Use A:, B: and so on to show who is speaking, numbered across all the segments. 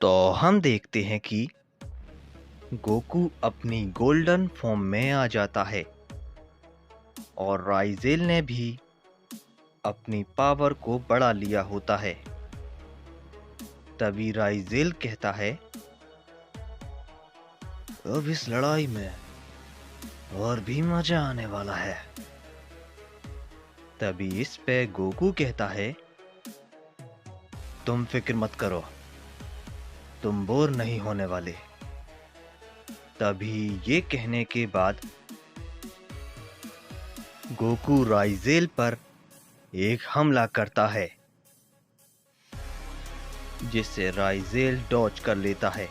A: तो हम देखते हैं कि गोकू अपनी गोल्डन फॉर्म में आ जाता है और राइजेल ने भी अपनी पावर को बढ़ा लिया होता है। तभी राइजेल कहता है, अब इस लड़ाई में और भी मजा आने वाला है। तभी इस पे गोकू कहता है, तुम फिक्र मत करो, तुम बोर नहीं होने वाले। तभी ये कहने के बाद गोकू राइजेल पर एक हमला करता है, जिससे राइजेल डॉज कर लेता है।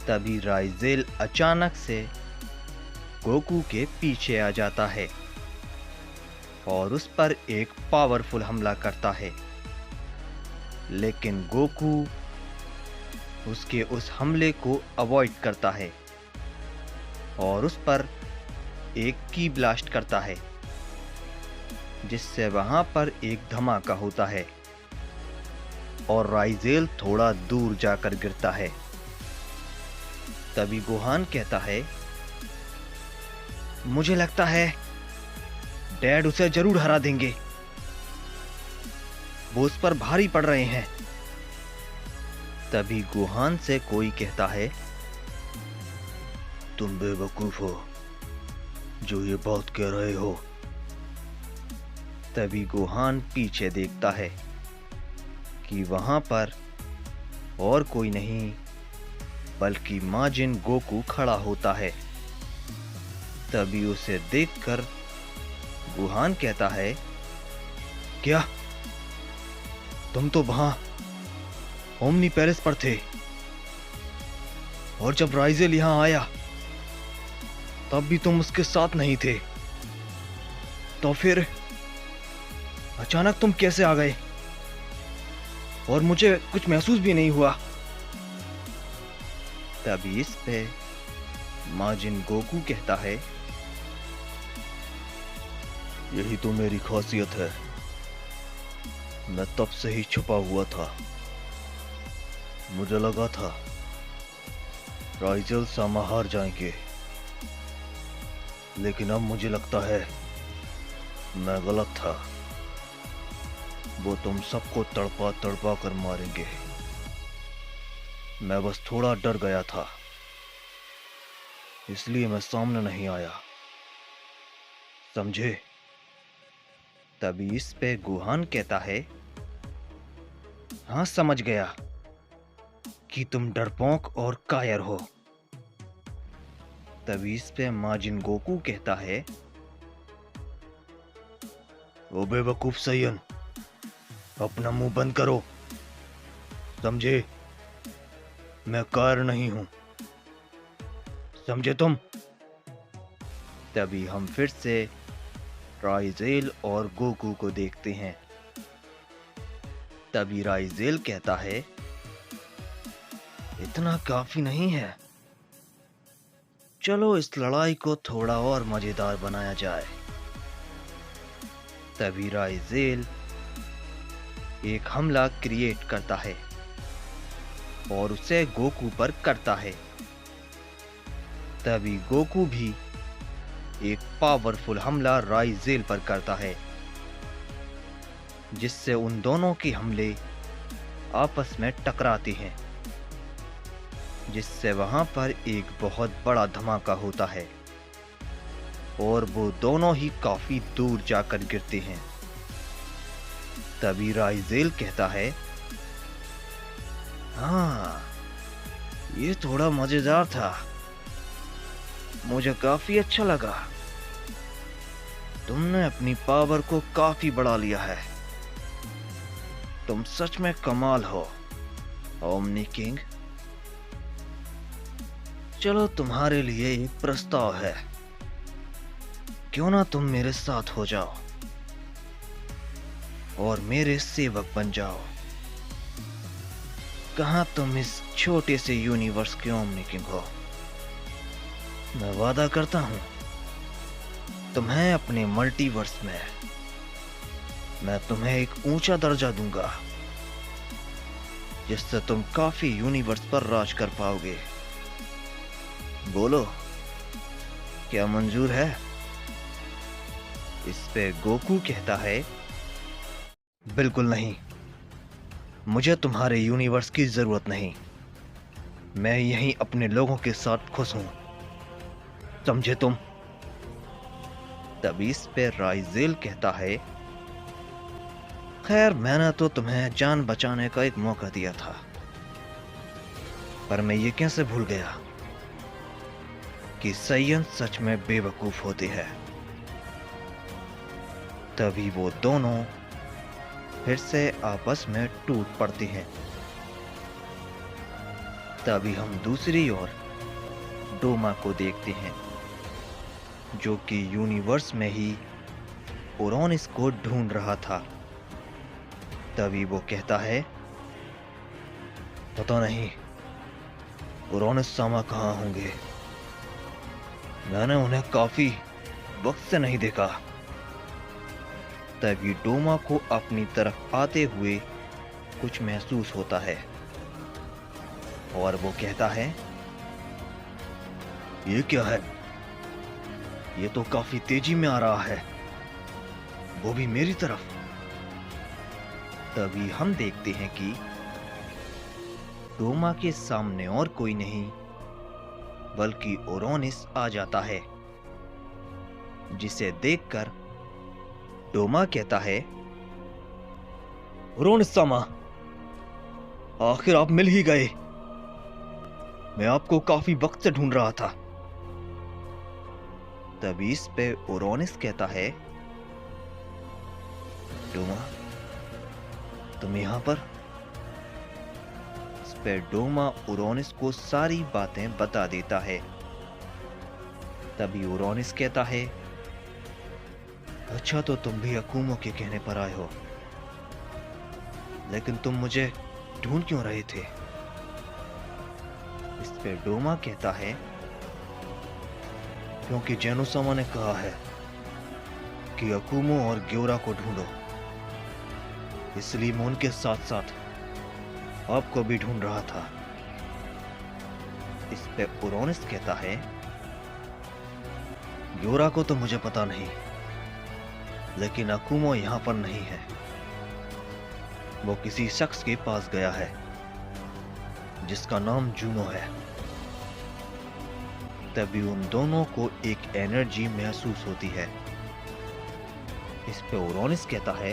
A: तभी राइजेल अचानक से गोकू के पीछे आ जाता है और उस पर एक पावरफुल हमला करता है, लेकिन गोकू उसके उस हमले को अवॉइड करता है और उस पर एक की ब्लास्ट करता है, जिससे वहां पर एक धमाका होता है और राइजेल थोड़ा दूर जाकर गिरता है। तभी गोहान कहता है, मुझे लगता है डैड उसे जरूर हरा देंगे, वो उस पर भारी पड़ रहे हैं। तभी गोहान से कोई कहता है, तुम बेवकूफ हो जो ये बात कह रहे हो। तभी गोहान पीछे देखता है कि वहां पर और कोई नहीं बल्कि माजिन गोकू खड़ा होता है। तभी उसे देखकर गोहान कहता है, क्या तुम तो वहां ओमनी पैलेस पर थे, और जब राइजेल यहां आया तब भी तुम उसके साथ नहीं थे, तो फिर अचानक तुम कैसे आ गए और मुझे कुछ महसूस भी नहीं हुआ। तभी इस पे माजिन गोकू कहता है, यही तो मेरी खासियत है, मैं तब से ही छुपा हुआ था। मुझे लगा था राइजेल सामा हार जाएंगे, लेकिन अब मुझे लगता है मैं गलत था। वो तुम सबको तड़पा तड़पा कर मारेंगे। मैं बस थोड़ा डर गया था, इसलिए मैं सामने नहीं आया, समझे। तभी इस पे गोहान कहता है, हाँ समझ गया कि तुम डरपोक और कायर हो। तभी इस पे माजिन गोकू कहता है, ओ बेवकूफ सैयन, अपना मुंह बंद करो, समझे। मैं कायर नहीं हूं, समझे तुम। तभी हम फिर से राइजेल और गोकू को देखते हैं। तभी राइजेल कहता है, इतना काफी नहीं है, चलो इस लड़ाई को थोड़ा और मजेदार बनाया जाए। तभी राइजेल एक हमला क्रिएट करता है और उसे गोकू पर करता है। तभी गोकू भी एक पावरफुल हमला राइजेल पर करता है, जिससे उन दोनों के हमले आपस में टकराते हैं, जिससे वहां पर एक बहुत बड़ा धमाका होता है और वो दोनों ही काफी दूर जाकर गिरते हैं। तभी राइजेल कहता है, हाँ ये थोड़ा मजेदार था, मुझे काफी अच्छा लगा। तुमने अपनी पावर को काफी बढ़ा लिया है, तुम सच में कमाल हो ओमनी किंग। चलो तुम्हारे लिए एक प्रस्ताव है, क्यों ना तुम मेरे साथ हो जाओ और मेरे सेवक बन जाओ। कहाँ तुम इस छोटे से यूनिवर्स के ओमनी किंग हो। मैं वादा करता हूं तुम्हें अपने मल्टीवर्स में मैं तुम्हें एक ऊंचा दर्जा दूंगा जिससे तुम काफी यूनिवर्स पर राज कर पाओगे। बोलो, क्या मंजूर है? इस पे गोकू कहता है, बिल्कुल नहीं, मुझे तुम्हारे यूनिवर्स की जरूरत नहीं। मैं यहीं अपने लोगों के साथ खुश हूं, समझे तुम? तभी इस पे राइजेल कहता है, खैर मैंने तो तुम्हें जान बचाने का एक मौका दिया था, पर मैं ये कैसे भूल गया कि सैयन सच में बेवकूफ होती है। तभी वो दोनों फिर से आपस में टूट पड़ती हैं। तभी हम दूसरी ओर डोमा को देखते हैं, जो कि यूनिवर्स में ही ओरोनिस को ढूंढ रहा था। तभी वो कहता है, पता नहीं ओरोनिस सामा कहाँ होंगे, मैंने उन्हें काफी वक्त से नहीं देखा। तभी डोमा को अपनी तरफ आते हुए कुछ महसूस होता है और वो कहता है, ये क्या है? ये तो काफी तेजी में आ रहा है, वो भी मेरी तरफ। तभी हम देखते हैं कि डोमा के सामने और कोई नहीं बल्कि ओरोनिस आ जाता है, जिसे देखकर डोमा कहता है, ओरोनिस सामा, आखिर आप मिल ही गए। मैं आपको काफी वक्त से ढूंढ रहा था। तभी इस पे ओरोनिस कहता है, डोमा तुम यहां पर? इस पे डोमा ओरोनिस को सारी बातें बता देता है। तभी ओरोनिस कहता है, अच्छा तो तुम भी अकुमो के कहने पर आए हो, लेकिन तुम मुझे ढूंढ क्यों रहे थे? इस पे डोमा कहता है, क्योंकि जेनुसामा ने कहा है कि अकुमो और ग्योरा को ढूंढो, इसलिए मैं उनके साथ साथ आपको भी ढूंढ रहा था। इस पे ओरोनिस कहता है, ग्योरा को तो मुझे पता नहीं, लेकिन अकुमो यहां पर नहीं है। वो किसी शख्स के पास गया है जिसका नाम जूनो है। तभी उन दोनों को एक एनर्जी महसूस होती है। इस पे ओरोनिस कहता है,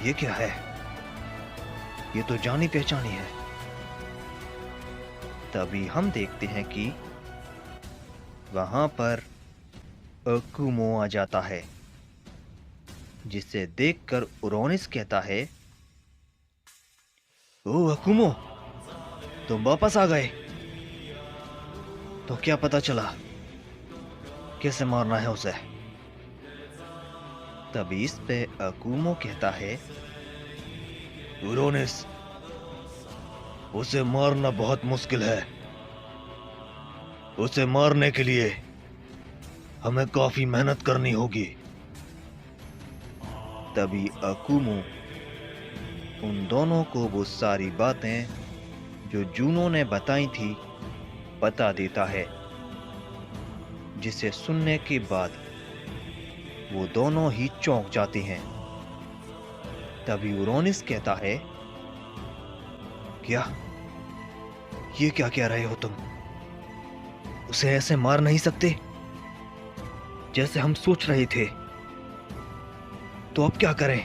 A: ये क्या है? ये तो जानी पहचानी है। तभी हम देखते हैं कि वहां पर अकुमो आ जाता है, जिसे देखकर ओरोनिस कहता है, ओ अकुमो, तुम वापस आ गए। तो क्या पता चला कैसे मारना है उसे? तभी इस पे अकुमो कहता है, ओरोनिस, उसे मारना बहुत मुश्किल है। उसे मारने के लिए हमें काफी मेहनत करनी होगी। तभी अकुमो उन दोनों को वो सारी बातें जो जूनो ने बताई थी बता देता है, जिसे सुनने के बाद वो दोनों ही चौंक जाते हैं। तभी ओरोनिस कहता है, क्या ये क्या कह रहे हो तुम? उसे ऐसे मार नहीं सकते जैसे हम सोच रहे थे। तो अब क्या करें?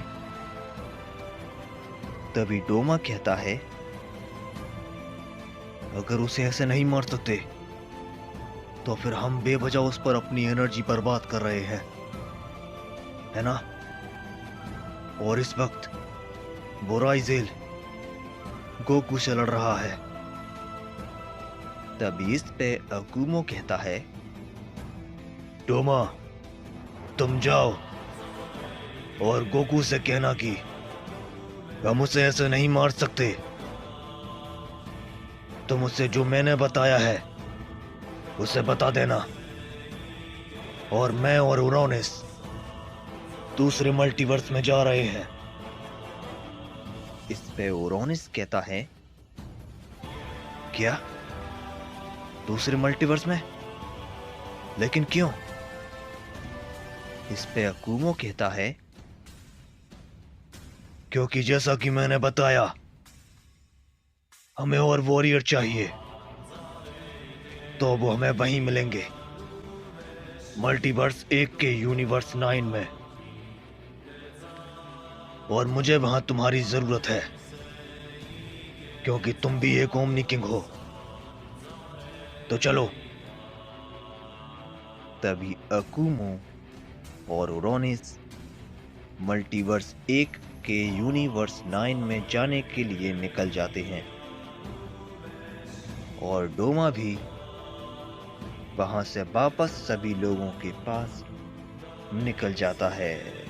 A: तभी डोमा कहता है, अगर उसे ऐसे नहीं मार सकते तो फिर हम बेवजह उस पर अपनी एनर्जी बर्बाद कर रहे हैं, है ना? और इस वक्त वो राइजेल गोकू से लड़ रहा है। तभी इस पे अकुमो कहता है, डोमा तुम जाओ और गोकू से कहना कि हम उसे ऐसे नहीं मार सकते। तुम उसे जो मैंने बताया है उसे बता देना, और मैं और ओरोनिस दूसरे मल्टीवर्स में जा रहे हैं। इस पे ओरोनिस कहता है, क्या दूसरे मल्टीवर्स में? लेकिन क्यों? इस पे अकुमो कहता है, क्योंकि जैसा कि मैंने बताया, हमें और वॉरियर चाहिए, तो वो हमें वहीं मिलेंगे, मल्टीवर्स 1 के यूनिवर्स 9 में। और मुझे वहां तुम्हारी जरूरत है, क्योंकि तुम भी एक ओमनी किंग हो। तो चलो। तभी अकुमो और ओरोनिस मल्टीवर्स 1 के यूनिवर्स 9 में जाने के लिए निकल जाते हैं और डोमा भी वहां से वापस सभी लोगों के पास निकल जाता है।